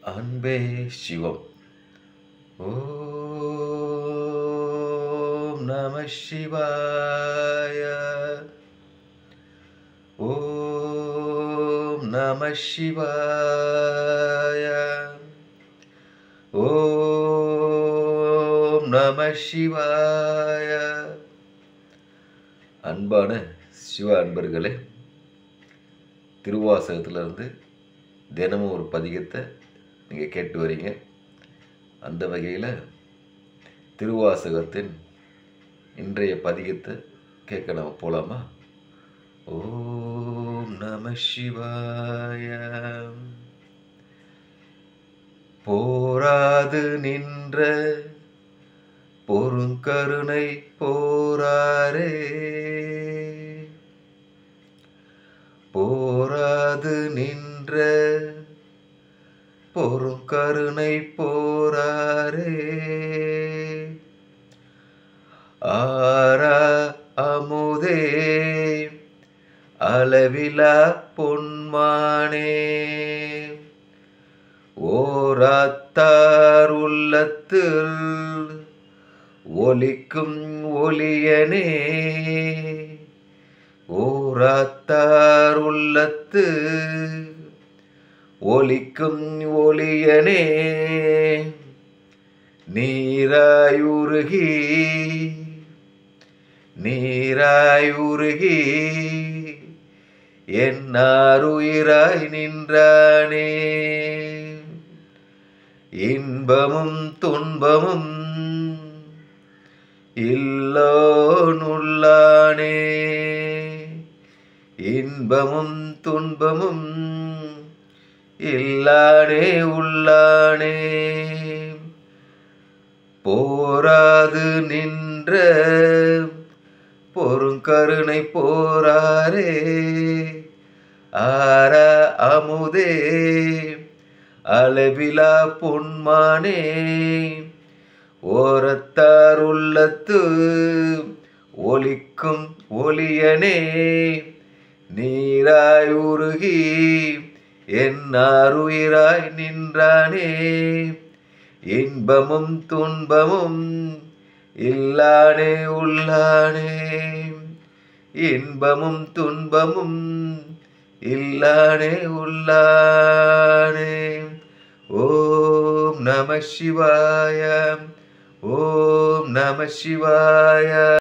அன்பே சிவம். ஓம் நம சிவாய. ஓம் நம சிவாய. ஓம் நம சிவாய. அன்பான சிவ அன்பர்களே, திருவாசகத்திலிருந்து தினமும் ஒரு பதிகத்தை நீங்கள் கேட்டு வரீங்க. அந்த வகையில் திருவாசகத்தின் இன்றைய பதிகத்தை கேட்க நம்ம போகலாமா? ஓம் நம சிவாய. போராது நின்ற பொருங்கருணை போராரே, போராது நின்ற பொருங்கருணை போராரே, ஆரா அமுதே அளவிலா பொன்மானே, ஓராத்தார் உள்ளத்தில் ஒலிக்கும் ஒளியனே, ஓராத்தார் உள்ளத்து ஒலிக்கும் ஒளியனே, நீராயுருகி நீராயுருகி என்னாருயிராய் நின்றானே, இன்பமும் துன்பமும் இல்லோனுள்ளானே, இன்பமும் துன்பமும் இல்லானே உள்ளானே, போராது நின்ற பொருங்கருணை போராரே, ஆரா அமுதே அளவிலா பொன்மானே, ஓரத்தார் உள்ளத்து ஒலிக்கும் ஒளியனே, நீராய் உருகி என்னாருயிராய் நின்றானே, இன்பமும் துன்பமும் இல்லானே உள்ளானே, இன்பமும் துன்பமும் இல்லானே உள்ளானே. ஓம் நம சிவாய. ஓம் நம சிவாய.